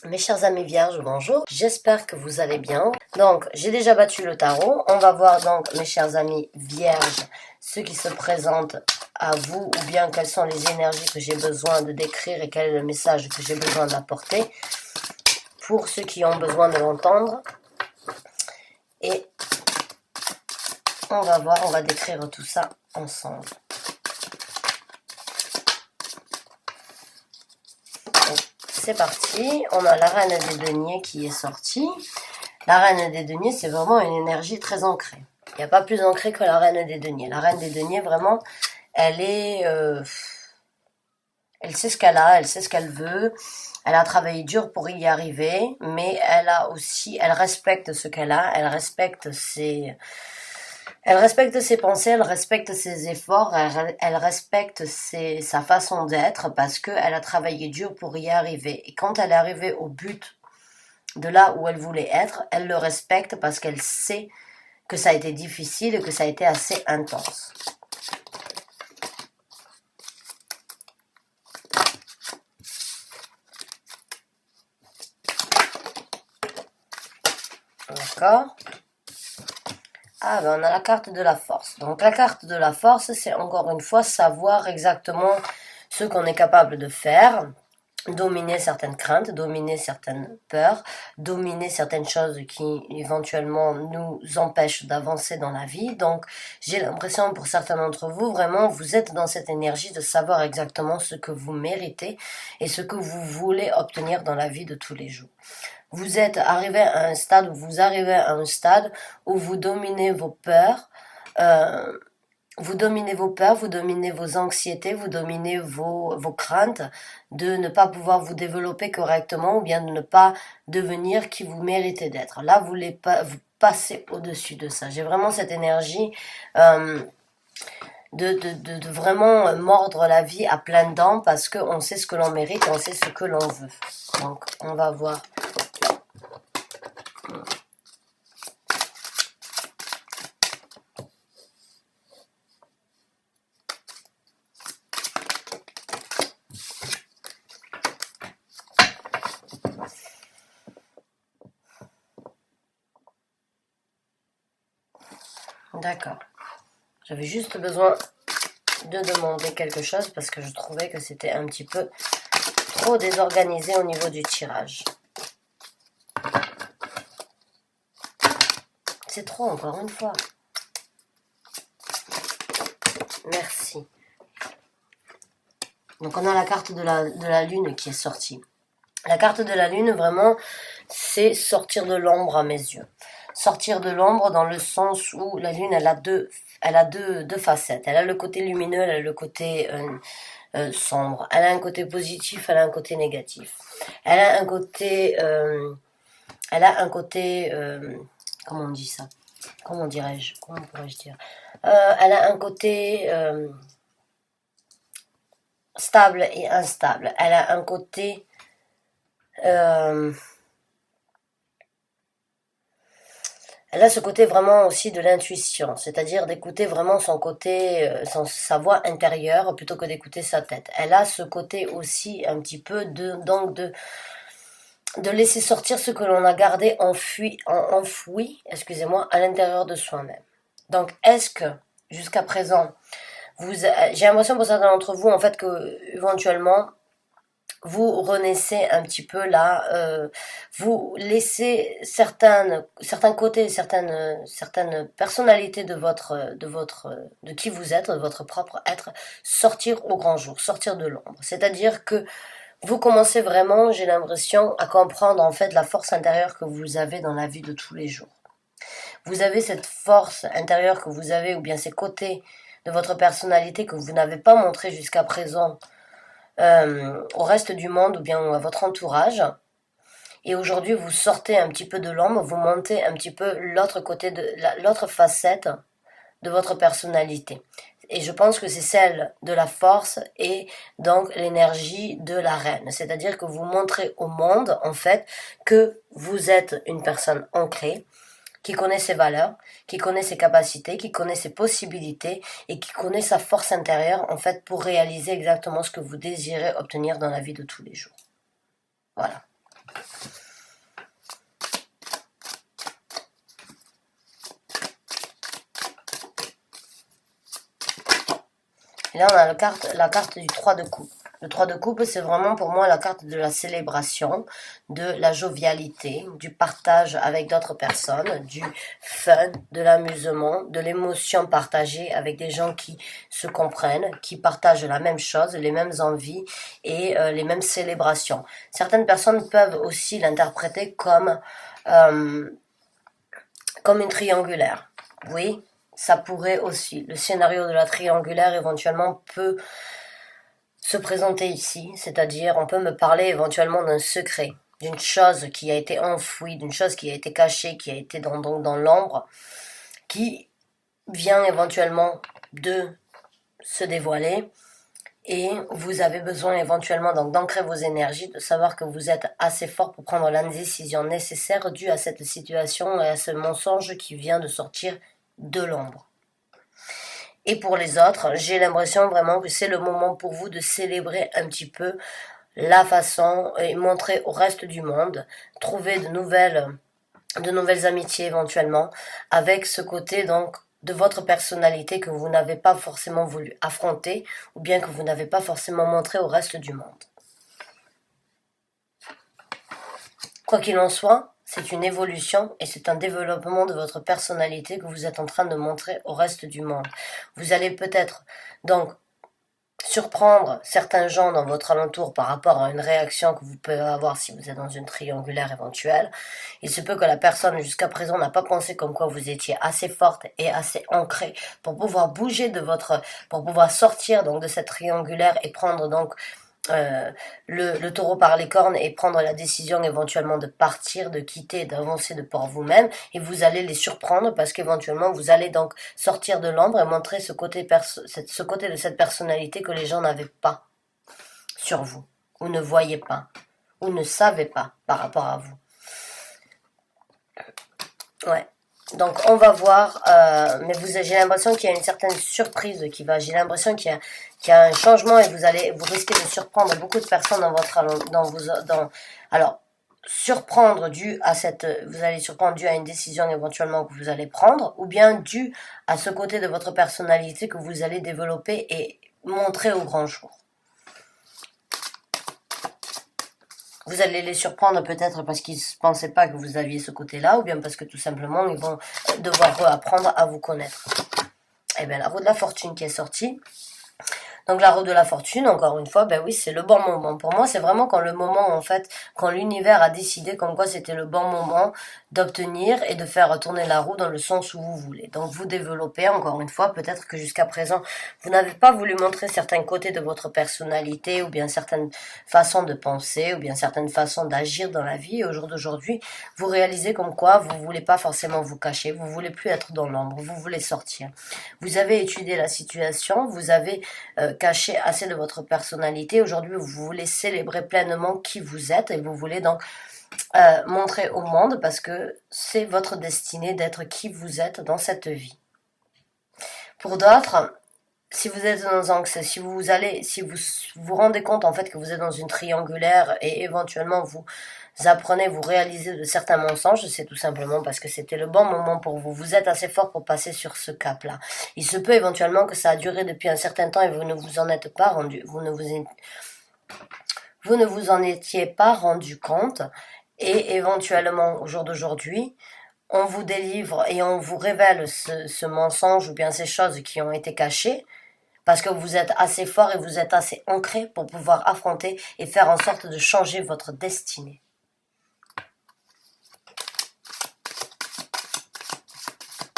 Mes chers amis vierges, bonjour, j'espère que vous allez bien. Donc, j'ai déjà battu le tarot. On va voir donc, mes chers amis vierges, ce qui se présente à vous ou bien quelles sont les énergies que j'ai besoin de décrire et quel est le message que j'ai besoin d'apporter pour ceux qui ont besoin de l'entendre. Et on va voir, on va décrire tout ça ensemble. C'est parti, on a la reine des deniers qui est sortie. La reine des deniers, c'est vraiment une énergie très ancrée. Il n'y a pas plus ancrée que la reine des deniers. La reine des deniers, vraiment, elle est... elle sait ce qu'elle a, elle sait ce qu'elle veut. Elle a travaillé dur pour y arriver, mais elle a aussi... Elle respecte ce qu'elle a, elle respecte ses... Elle respecte ses pensées, elle respecte ses efforts, elle respecte sa façon d'être parce qu'elle a travaillé dur pour y arriver. Et quand elle est arrivée au but de là où elle voulait être, elle le respecte parce qu'elle sait que ça a été difficile et que ça a été assez intense. D'accord ? Ah ben on a la carte de la force. Donc la carte de la force, c'est encore une fois savoir exactement ce qu'on est capable de faire, dominer certaines craintes, dominer certaines peurs, dominer certaines choses qui éventuellement nous empêchent d'avancer dans la vie. Donc j'ai l'impression pour certains d'entre vous, vraiment vous êtes dans cette énergie de savoir exactement ce que vous méritez et ce que vous voulez obtenir dans la vie de tous les jours. Vous êtes arrivé à un stade, vous arrivez à un stade où vous dominez vos peurs, vous dominez vos anxiétés, vous dominez vos craintes de ne pas pouvoir vous développer correctement ou bien de ne pas devenir qui vous méritez d'être. Là, vous passez au-dessus de ça. J'ai vraiment cette énergie de vraiment mordre la vie à pleines dents parce qu'on sait ce que l'on mérite et on sait ce que l'on veut. Donc, on va voir. D'accord. J'avais juste besoin de demander quelque chose parce que je trouvais que c'était un petit peu trop désorganisé au niveau du tirage. C'est trop, encore une fois. Merci. Donc on a la carte de la lune qui est sortie. La carte de la lune, vraiment, c'est sortir de l'ombre à mes yeux. Sortir de l'ombre dans le sens où la lune, elle a deux facettes. Elle a le côté lumineux, elle a le côté sombre. Elle a un côté positif, elle a un côté négatif. Elle a un côté... comment on dit ça? Comment dirais-je? Comment pourrais-je dire? Elle a un côté stable et instable. Elle a un côté... elle a ce côté vraiment aussi de l'intuition, c'est-à-dire d'écouter vraiment son côté, sa voix intérieure plutôt que d'écouter sa tête. Elle a ce côté aussi un petit peu de laisser sortir ce que l'on a gardé enfoui, excusez-moi, à l'intérieur de soi-même. Donc, est-ce que, jusqu'à présent, j'ai l'impression pour certains d'entre vous, en fait, que éventuellement, vous renaissez un petit peu là, vous laissez certains côtés, certaines personnalités de qui vous êtes, de votre propre être, sortir au grand jour, sortir de l'ombre. C'est-à-dire que vous commencez vraiment, j'ai l'impression, à comprendre en fait la force intérieure que vous avez dans la vie de tous les jours. Vous avez cette force intérieure que vous avez, ou bien ces côtés de votre personnalité que vous n'avez pas montré jusqu'à présent au reste du monde ou bien à votre entourage. Et aujourd'hui, vous sortez un petit peu de l'ombre, vous montez un petit peu l'autre côté l'autre facette de votre personnalité. Et je pense que c'est celle de la force et donc l'énergie de la reine. C'est-à-dire que vous montrez au monde, en fait, que vous êtes une personne ancrée, qui connaît ses valeurs, qui connaît ses capacités, qui connaît ses possibilités et qui connaît sa force intérieure, en fait, pour réaliser exactement ce que vous désirez obtenir dans la vie de tous les jours. Voilà. Et là, on a la carte du 3 de coupe. Le 3 de coupe, c'est vraiment pour moi la carte de la célébration, de la jovialité, du partage avec d'autres personnes, du fun, de l'amusement, de l'émotion partagée avec des gens qui se comprennent, qui partagent la même chose, les mêmes envies et les mêmes célébrations. Certaines personnes peuvent aussi l'interpréter comme une triangulaire. Oui, ça pourrait aussi. Le scénario de la triangulaire éventuellement peut se présenter ici, c'est-à-dire on peut me parler éventuellement d'un secret, d'une chose qui a été enfouie, d'une chose qui a été cachée, qui a été dans l'ombre, qui vient éventuellement de se dévoiler, et vous avez besoin éventuellement donc d'ancrer vos énergies, de savoir que vous êtes assez fort pour prendre la décision nécessaire due à cette situation et à ce mensonge qui vient de sortir de l'ombre. Et pour les autres, j'ai l'impression vraiment que c'est le moment pour vous de célébrer un petit peu la façon et montrer au reste du monde, trouver de nouvelles amitiés éventuellement, avec ce côté donc de votre personnalité que vous n'avez pas forcément voulu affronter ou bien que vous n'avez pas forcément montré au reste du monde. Quoi qu'il en soit, c'est une évolution et c'est un développement de votre personnalité que vous êtes en train de montrer au reste du monde. Vous allez peut-être donc surprendre certains gens dans votre alentour par rapport à une réaction que vous pouvez avoir si vous êtes dans une triangulaire éventuelle. Il se peut que la personne jusqu'à présent n'a pas pensé comme quoi vous étiez assez forte et assez ancrée pour pouvoir bouger pour pouvoir sortir donc de cette triangulaire et prendre donc le taureau par les cornes et prendre la décision éventuellement de partir, de quitter, d'avancer de par vous-même, et vous allez les surprendre parce qu'éventuellement vous allez donc sortir de l'ombre et montrer ce côté de cette personnalité que les gens n'avaient pas sur vous, ou ne voyaient pas, ou ne savaient pas par rapport à vous. Ouais. Donc on va voir, mais j'ai l'impression qu'il y a une certaine surprise qui va. J'ai l'impression qu'il y a un changement et vous risquez de surprendre beaucoup de personnes alors surprendre vous allez surprendre dû à une décision éventuellement que vous allez prendre, ou bien dû à ce côté de votre personnalité que vous allez développer et montrer au grand jour. Vous allez les surprendre peut-être parce qu'ils ne pensaient pas que vous aviez ce côté-là, ou bien parce que tout simplement, ils vont devoir réapprendre à vous connaître. Et bien, la roue de la fortune qui est sortie. Donc la roue de la fortune, encore une fois, ben oui, c'est le bon moment. Pour moi, c'est vraiment quand l'univers a décidé comme quoi c'était le bon moment d'obtenir et de faire tourner la roue dans le sens où vous voulez. Donc vous développez, encore une fois, peut-être que jusqu'à présent, vous n'avez pas voulu montrer certains côtés de votre personnalité, ou bien certaines façons de penser, ou bien certaines façons d'agir dans la vie. Et au jour d'aujourd'hui, vous réalisez comme quoi vous voulez pas forcément vous cacher, vous voulez plus être dans l'ombre, vous voulez sortir. Vous avez étudié la situation, vous avez caché assez de votre personnalité. Aujourd'hui, vous voulez célébrer pleinement qui vous êtes et vous voulez donc montrer au monde parce que c'est votre destinée d'être qui vous êtes dans cette vie. Pour d'autres, si vous êtes si vous vous rendez compte en fait que vous êtes dans une triangulaire et éventuellement vous réalisez de certains mensonges, c'est tout simplement parce que c'était le bon moment pour vous. Vous êtes assez fort pour passer sur ce cap-là. Il se peut éventuellement que ça a duré depuis un certain temps et vous ne vous en êtes pas rendu, vous ne vous en étiez pas rendu compte, et éventuellement au jour d'aujourd'hui, on vous délivre et on vous révèle ce mensonge ou bien ces choses qui ont été cachées, parce que vous êtes assez fort et vous êtes assez ancré pour pouvoir affronter et faire en sorte de changer votre destinée.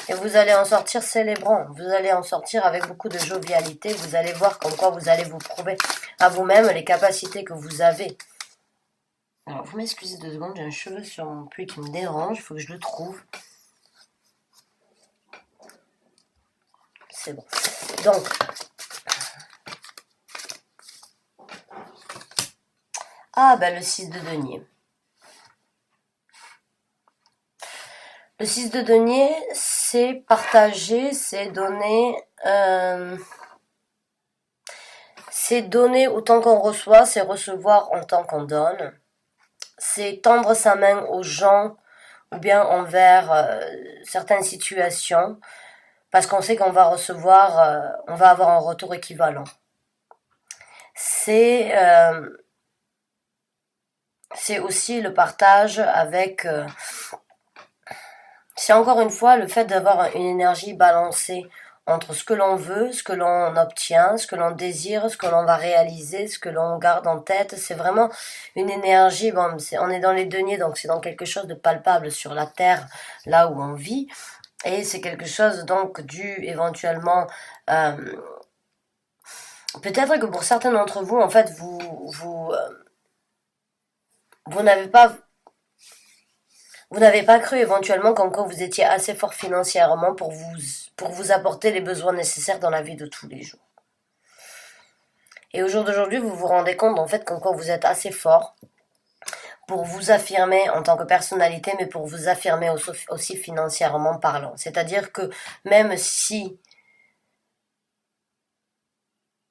Et vous allez en sortir célébrant, vous allez en sortir avec beaucoup de jovialité, vous allez voir comme quoi vous allez vous prouver à vous-même les capacités que vous avez. Alors, vous m'excusez 2 secondes, j'ai un cheveu sur mon puits qui me dérange, il faut que je le trouve. C'est bon. Donc, le 6 de denier. Le 6 de denier, c'est partager, c'est donner autant qu'on reçoit, c'est recevoir autant qu'on donne. C'est tendre sa main aux gens ou bien envers certaines situations. parce qu'on sait qu'on va recevoir, on va avoir un retour équivalent. C'est aussi le partage avec... c'est encore une fois le fait d'avoir une énergie balancée entre ce que l'on veut, ce que l'on obtient, ce que l'on désire, ce que l'on va réaliser, ce que l'on garde en tête. C'est vraiment une énergie, bon, on est dans les deniers, donc c'est dans quelque chose de palpable sur la terre, là où on vit. Et c'est quelque chose donc dû éventuellement... peut-être que pour certains d'entre vous, en fait, vous n'avez pas... Vous n'avez pas cru éventuellement comme quoi vous étiez assez fort financièrement pour vous apporter les besoins nécessaires dans la vie de tous les jours. Et au jour d'aujourd'hui, vous vous rendez compte en fait comme quoi vous êtes assez fort pour vous affirmer en tant que personnalité, mais pour vous affirmer aussi financièrement parlant. C'est-à-dire que même si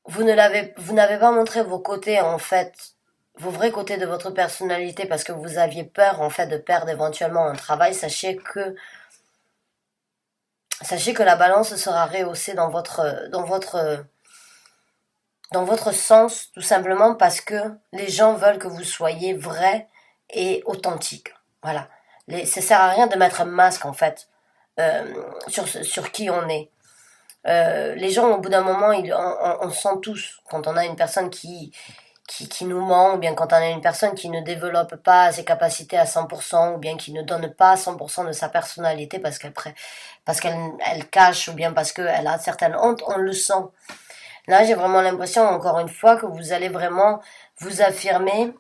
vous n'avez pas montré vos côtés en fait, vos vrais côtés de votre personnalité parce que vous aviez peur en fait de perdre éventuellement un travail, sachez que la balance sera rehaussée dans votre sens, tout simplement parce que les gens veulent que vous soyez vrai et authentique. Voilà. Ça sert à rien de mettre un masque en fait sur qui on est. Les gens, au bout d'un moment, on sent tous quand on a une personne qui nous ment, ou bien quand on a une personne qui ne développe pas ses capacités à 100%, ou bien qui ne donne pas 100% de sa personnalité parce qu'elle cache, ou bien parce qu'elle a certaines hontes, on le sent. Là, j'ai vraiment l'impression, encore une fois, que vous allez vraiment vous affirmer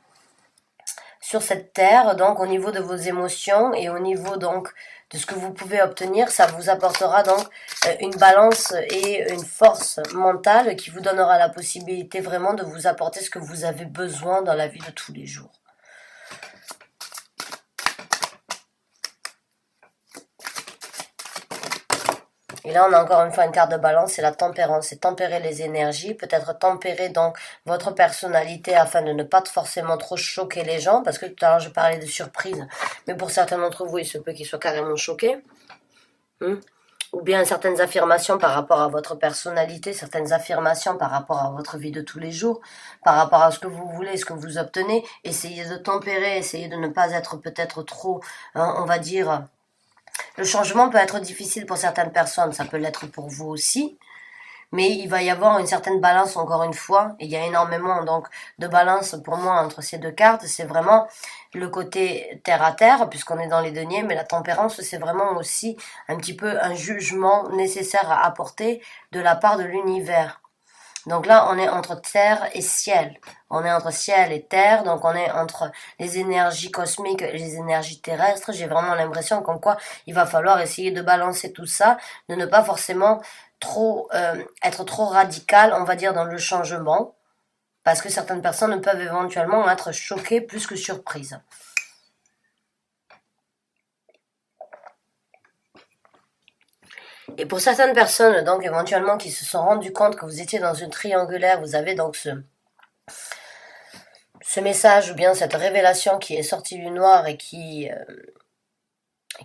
sur cette terre, donc au niveau de vos émotions et au niveau donc de ce que vous pouvez obtenir, ça vous apportera donc une balance et une force mentale qui vous donnera la possibilité vraiment de vous apporter ce que vous avez besoin dans la vie de tous les jours. Et là, on a encore une fois une carte de balance, c'est la tempérance, c'est tempérer les énergies, peut-être tempérer donc votre personnalité afin de ne pas forcément trop choquer les gens, parce que tout à l'heure je parlais de surprise, mais pour certains d'entre vous, il se peut qu'ils soient carrément choqués. Ou bien certaines affirmations par rapport à votre personnalité, certaines affirmations par rapport à votre vie de tous les jours, par rapport à ce que vous voulez, ce que vous obtenez. Essayez de tempérer, essayez de ne pas être peut-être trop, on va dire... Le changement peut être difficile pour certaines personnes, ça peut l'être pour vous aussi, mais il va y avoir une certaine balance encore une fois. Il y a énormément donc de balance pour moi entre ces deux cartes. C'est vraiment le côté terre à terre, puisqu'on est dans les deniers, mais la tempérance, c'est vraiment aussi un petit peu un jugement nécessaire à apporter de la part de l'univers. Donc là, on est entre terre et ciel. On est entre ciel et terre, donc on est entre les énergies cosmiques et les énergies terrestres. J'ai vraiment l'impression comme quoi il va falloir essayer de balancer tout ça, de ne pas forcément être trop radical, on va dire, dans le changement, parce que certaines personnes peuvent éventuellement être choquées plus que surprises. Et pour certaines personnes, donc éventuellement, qui se sont rendues compte que vous étiez dans une triangulaire, vous avez donc ce message ou bien cette révélation qui est sortie du noir et qui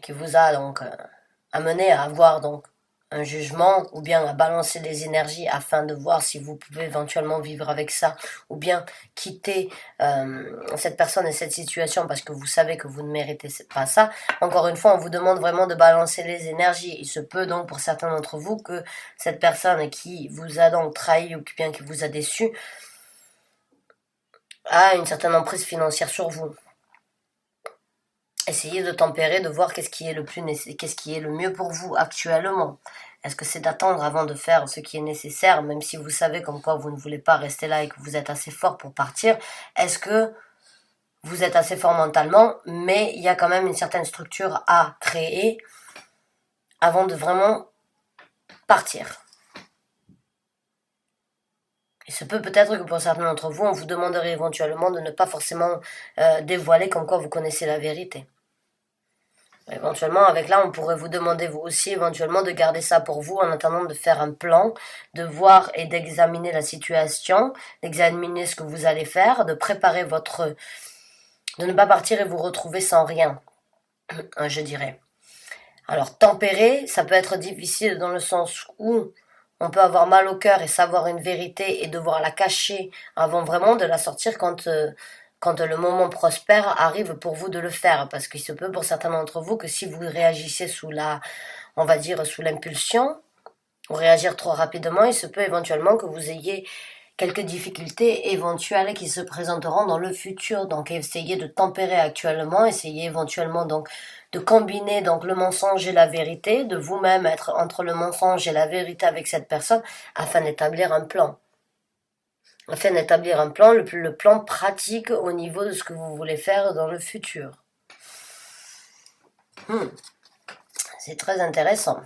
vous a donc amené à avoir donc un jugement ou bien à balancer les énergies afin de voir si vous pouvez éventuellement vivre avec ça ou bien quitter cette personne et cette situation parce que vous savez que vous ne méritez pas ça. Encore une fois, on vous demande vraiment de balancer les énergies. Il se peut donc pour certains d'entre vous que cette personne qui vous a donc trahi ou bien qui vous a déçu a une certaine emprise financière sur vous. Essayez de tempérer, de voir qu'est-ce qui est le mieux pour vous actuellement. Est-ce que c'est d'attendre avant de faire ce qui est nécessaire, même si vous savez comme quoi vous ne voulez pas rester là et que vous êtes assez fort pour partir? Est-ce que vous êtes assez fort mentalement, mais il y a quand même une certaine structure à créer avant de vraiment partir? Il se peut peut-être que pour certains d'entre vous, on vous demanderait éventuellement de ne pas forcément dévoiler comme quoi vous connaissez la vérité. Éventuellement, avec là, on pourrait vous demander vous aussi éventuellement de garder ça pour vous en attendant de faire un plan, de voir et d'examiner la situation, d'examiner ce que vous allez faire, de préparer de ne pas partir et vous retrouver sans rien, je dirais. Alors tempérer, ça peut être difficile dans le sens où on peut avoir mal au cœur et savoir une vérité et devoir la cacher avant vraiment de la sortir quand le moment prospère arrive pour vous de le faire. Parce qu'il se peut pour certains d'entre vous que si vous réagissez sous on va dire, sous l'impulsion, ou réagir trop rapidement, il se peut éventuellement que vous ayez quelques difficultés éventuelles qui se présenteront dans le futur. Donc essayez de tempérer actuellement, essayez éventuellement donc de combiner donc le mensonge et la vérité, de vous-même être entre le mensonge et la vérité avec cette personne afin d'établir un plan. Afin d'établir un plan, le plan pratique au niveau de ce que vous voulez faire dans le futur. C'est très intéressant.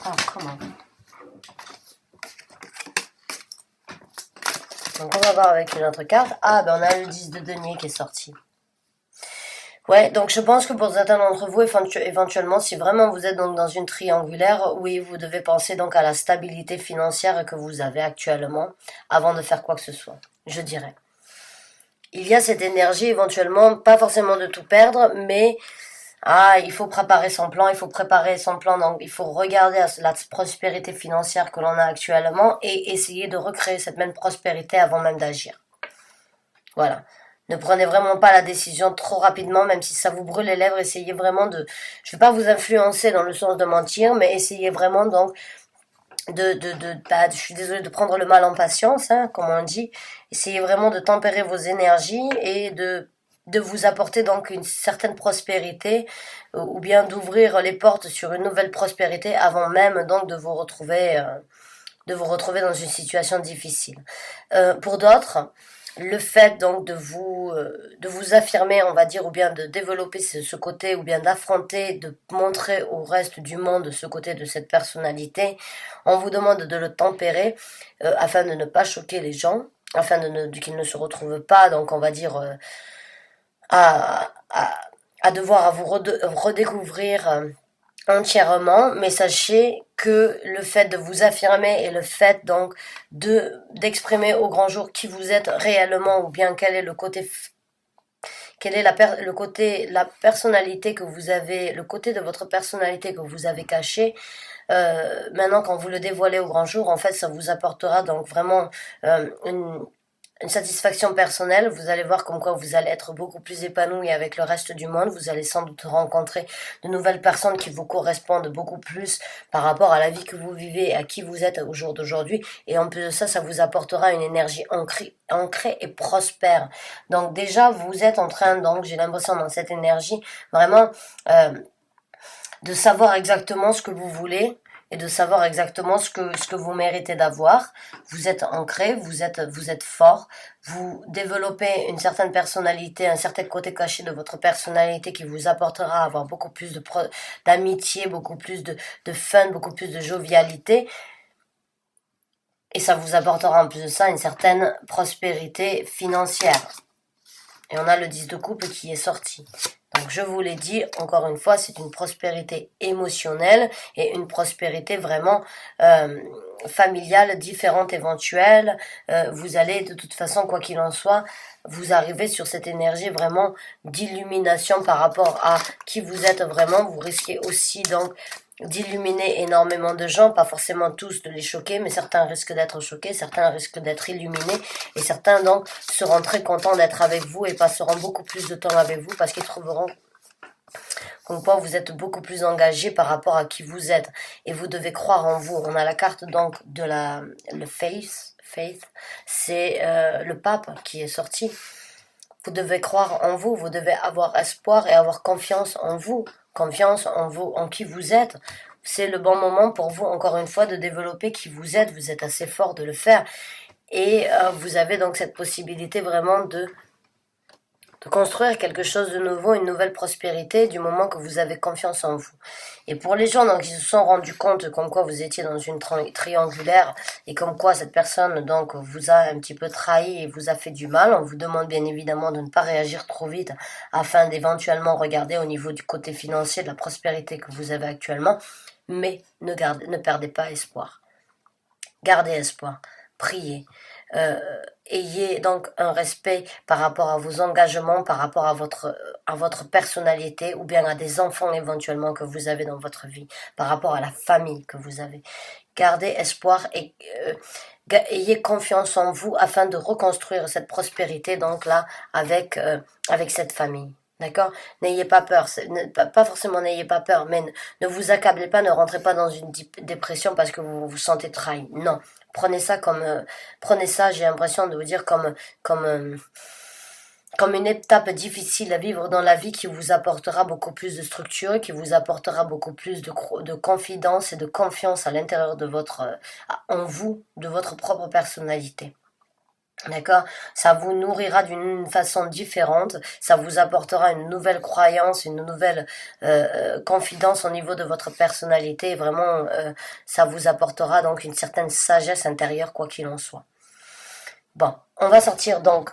Oh, comment? Donc on va voir avec une autre carte. Ah, ben on a le 10 de denier qui est sorti. Ouais, donc je pense que pour certains d'entre vous, éventuellement, si vraiment vous êtes donc dans une triangulaire, oui, vous devez penser donc à la stabilité financière que vous avez actuellement avant de faire quoi que ce soit, je dirais. Il y a cette énergie éventuellement, pas forcément de tout perdre, mais il faut préparer son plan, donc il faut regarder à la prospérité financière que l'on a actuellement et essayer de recréer cette même prospérité avant même d'agir. Voilà. Ne prenez vraiment pas la décision trop rapidement, même si ça vous brûle les lèvres, essayez vraiment je vais pas vous influencer dans le sens de mentir, mais essayez vraiment donc je suis désolée de prendre le mal en patience, hein, comme on dit. Essayez vraiment de tempérer vos énergies et de vous apporter donc une certaine prospérité ou bien d'ouvrir les portes sur une nouvelle prospérité avant même donc de vous retrouver dans une situation difficile. Pour d'autres, le fait donc de vous affirmer, on va dire, ou bien de développer ce côté, ou bien d'affronter, de montrer au reste du monde ce côté de cette personnalité, on vous demande de le tempérer afin de ne pas choquer les gens, afin qu'ils ne se retrouvent pas, donc on va dire, à devoir vous redécouvrir entièrement, mais sachez que le fait de vous affirmer et le fait donc d'exprimer au grand jour qui vous êtes réellement ou bien quel est le côté la personnalité que vous avez, le côté de votre personnalité que vous avez caché. Maintenant, quand vous le dévoilez au grand jour, en fait, ça vous apportera donc vraiment une satisfaction personnelle. Vous allez voir comme quoi vous allez être beaucoup plus épanoui avec le reste du monde. Vous allez sans doute rencontrer de nouvelles personnes qui vous correspondent beaucoup plus par rapport à la vie que vous vivez et à qui vous êtes au jour d'aujourd'hui. Et en plus de ça, ça vous apportera une énergie ancrée et prospère. Donc déjà, vous êtes en train, donc j'ai l'impression dans cette énergie, vraiment de savoir exactement ce que vous voulez et de savoir exactement ce que vous méritez d'avoir. Vous êtes ancré, vous êtes fort, vous développez une certaine personnalité, un certain côté caché de votre personnalité qui vous apportera à avoir beaucoup plus d'amitié, beaucoup plus de fun, beaucoup plus de jovialité. Et ça vous apportera en plus de ça une certaine prospérité financière. Et on a le 10 de coupe qui est sorti. Donc je vous l'ai dit, encore une fois, c'est une prospérité émotionnelle et une prospérité vraiment familiale, différente, éventuelle. Vous allez de toute façon, quoi qu'il en soit, vous arrivez sur cette énergie vraiment d'illumination par rapport à qui vous êtes vraiment. Vous risquez aussi donc d'illuminer énormément de gens, pas forcément tous de les choquer, mais certains risquent d'être choqués, certains risquent d'être illuminés, et certains donc seront très contents d'être avec vous et passeront beaucoup plus de temps avec vous parce qu'ils trouveront comme quoi vous êtes beaucoup plus engagé par rapport à qui vous êtes, et vous devez croire en vous. On a la carte donc de le faith, c'est le pape qui est sorti. Vous devez croire en vous, vous devez avoir espoir et avoir confiance en vous, en qui vous êtes. C'est le bon moment pour vous, encore une fois, de développer qui vous êtes assez fort de le faire. Et vous avez donc cette possibilité vraiment de construire quelque chose de nouveau, une nouvelle prospérité du moment que vous avez confiance en vous. Et pour les gens donc, qui se sont rendus compte comme quoi vous étiez dans une triangulaire et comme quoi cette personne donc vous a un petit peu trahi et vous a fait du mal, on vous demande bien évidemment de ne pas réagir trop vite afin d'éventuellement regarder au niveau du côté financier de la prospérité que vous avez actuellement, mais ne perdez pas espoir. Gardez espoir, priez. ayez donc un respect par rapport à vos engagements, par rapport à votre personnalité, ou bien à des enfants éventuellement que vous avez dans votre vie, par rapport à la famille que vous avez. Gardez espoir et ayez confiance en vous afin de reconstruire cette prospérité, donc là, avec cette famille. D'accord? N'ayez pas peur, pas forcément n'ayez pas peur, mais ne vous accablez pas, ne rentrez pas dans une dépression parce que vous vous sentez trahi. Non, prenez ça prenez ça, j'ai l'impression de vous dire comme une étape difficile à vivre dans la vie qui vous apportera beaucoup plus de structure, qui vous apportera beaucoup plus de confidence et de confiance à l'intérieur de en vous, de votre propre personnalité. D'accord? Ça vous nourrira d'une façon différente, ça vous apportera une nouvelle croyance, une nouvelle confidence au niveau de votre personnalité, et vraiment ça vous apportera donc une certaine sagesse intérieure quoi qu'il en soit. Bon, on va sortir donc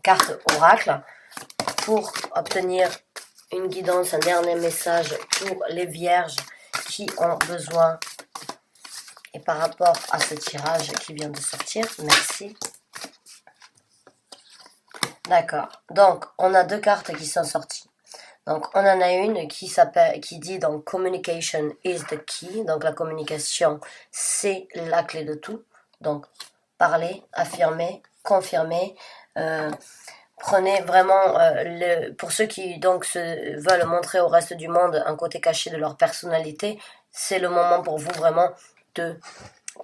carte oracle pour obtenir une guidance, un dernier message pour les vierges qui ont besoin. Et par rapport à ce tirage qui vient de sortir, merci. D'accord. Donc, on a deux cartes qui sont sorties. Donc, on en a une qui dit donc communication is the key. Donc, la communication, c'est la clé de tout. Donc, parler, affirmer, confirmer. Prenez vraiment, pour ceux qui donc veulent montrer au reste du monde un côté caché de leur personnalité, c'est le moment pour vous vraiment de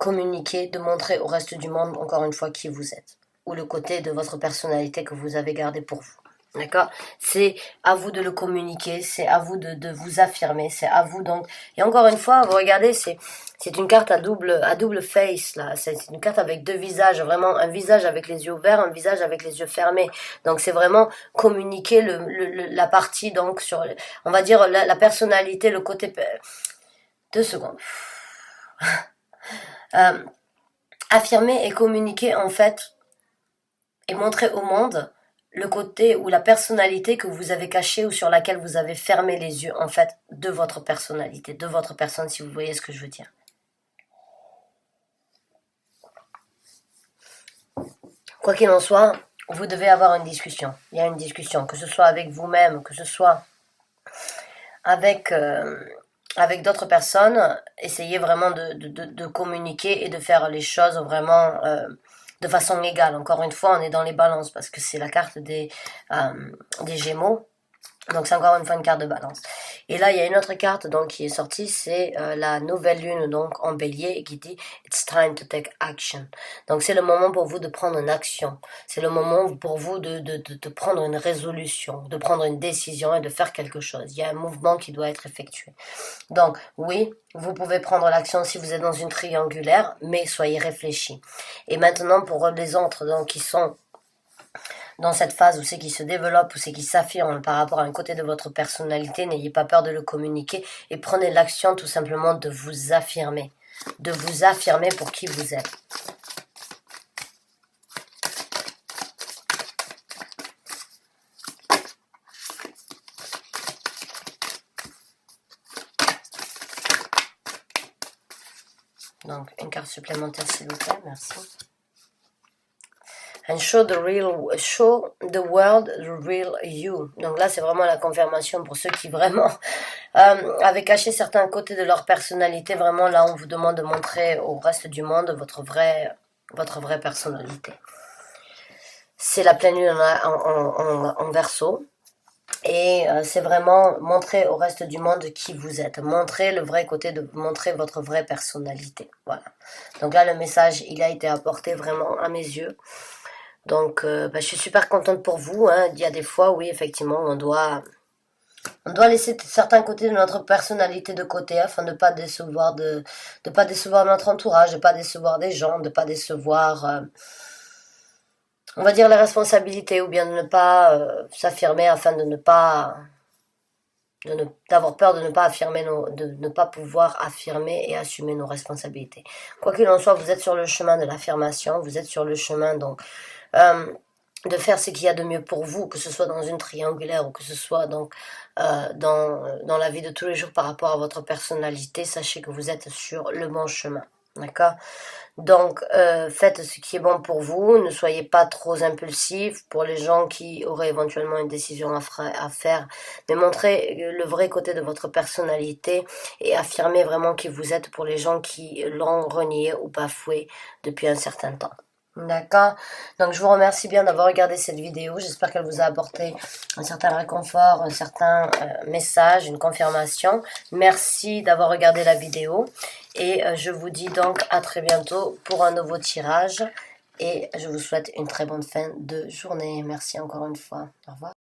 communiquer, de montrer au reste du monde encore une fois qui vous êtes, ou le côté de votre personnalité que vous avez gardé pour vous. D'accord? C'est à vous de le communiquer, c'est à vous de vous affirmer, c'est à vous donc. Et encore une fois, vous regardez, c'est une carte à double face là. C'est une carte avec deux visages, vraiment un visage avec les yeux ouverts, un visage avec les yeux fermés. Donc c'est vraiment communiquer la partie donc sur, on va dire la personnalité, le côté. 2 secondes. Affirmer et communiquer en fait et montrer au monde le côté ou la personnalité que vous avez cachée ou sur laquelle vous avez fermé les yeux en fait de votre personnalité, de votre personne, si vous voyez ce que je veux dire. Quoi qu'il en soit, vous devez avoir une discussion. Il y a une discussion, que ce soit avec vous-même, que ce soit avec d'autres personnes. Essayez vraiment de communiquer et de faire les choses vraiment de façon égale. Encore une fois, on est dans les balances parce que c'est la carte des Gémeaux. Donc c'est encore une fois une carte de balance. Et là il y a une autre carte donc qui est sortie, c'est la nouvelle lune donc en bélier qui dit It's time to take action. Donc c'est le moment pour vous de prendre une action. C'est le moment pour vous de prendre une résolution, de prendre une décision et de faire quelque chose. Il y a un mouvement qui doit être effectué. Donc oui, vous pouvez prendre l'action si vous êtes dans une triangulaire, mais soyez réfléchis. Et maintenant pour les autres donc qui sont dans cette phase où c'est qui se développe, où c'est qui s'affirme par rapport à un côté de votre personnalité, n'ayez pas peur de le communiquer et prenez l'action tout simplement de vous affirmer pour qui vous êtes. Donc, une carte supplémentaire s'il vous plaît, merci. And show the world the real you. Donc là, c'est vraiment la confirmation pour ceux qui vraiment avaient caché certains côtés de leur personnalité. Vraiment, là, on vous demande de montrer au reste du monde votre vraie personnalité. C'est la pleine lune en Verseau. Et c'est vraiment montrer au reste du monde qui vous êtes. Montrer le vrai côté, montrer votre vraie personnalité. Voilà. Donc là, le message, il a été apporté vraiment à mes yeux. Donc, je suis super contente pour vous. Hein. Il y a des fois, oui, effectivement, on doit laisser certains côtés de notre personnalité de côté afin de pas décevoir pas décevoir notre entourage, de pas décevoir des gens, de pas décevoir, on va dire les responsabilités, ou bien de ne pas s'affirmer afin de ne pas d'avoir peur de ne pas affirmer de ne pas pouvoir affirmer et assumer nos responsabilités. Quoi qu'il en soit, vous êtes sur le chemin de l'affirmation, vous êtes sur le chemin donc de faire ce qu'il y a de mieux pour vous, que ce soit dans une triangulaire ou que ce soit donc dans la vie de tous les jours par rapport à votre personnalité. Sachez que vous êtes sur le bon chemin. D'accord? Donc, faites ce qui est bon pour vous, ne soyez pas trop impulsif pour les gens qui auraient éventuellement une décision à faire, mais montrez le vrai côté de votre personnalité et affirmez vraiment qui vous êtes pour les gens qui l'ont renié ou bafoué depuis un certain temps. D'accord. Donc je vous remercie bien d'avoir regardé cette vidéo. J'espère qu'elle vous a apporté un certain réconfort, un certain message, une confirmation. Merci d'avoir regardé la vidéo. Et je vous dis donc à très bientôt pour un nouveau tirage. Et je vous souhaite une très bonne fin de journée. Merci encore une fois. Au revoir.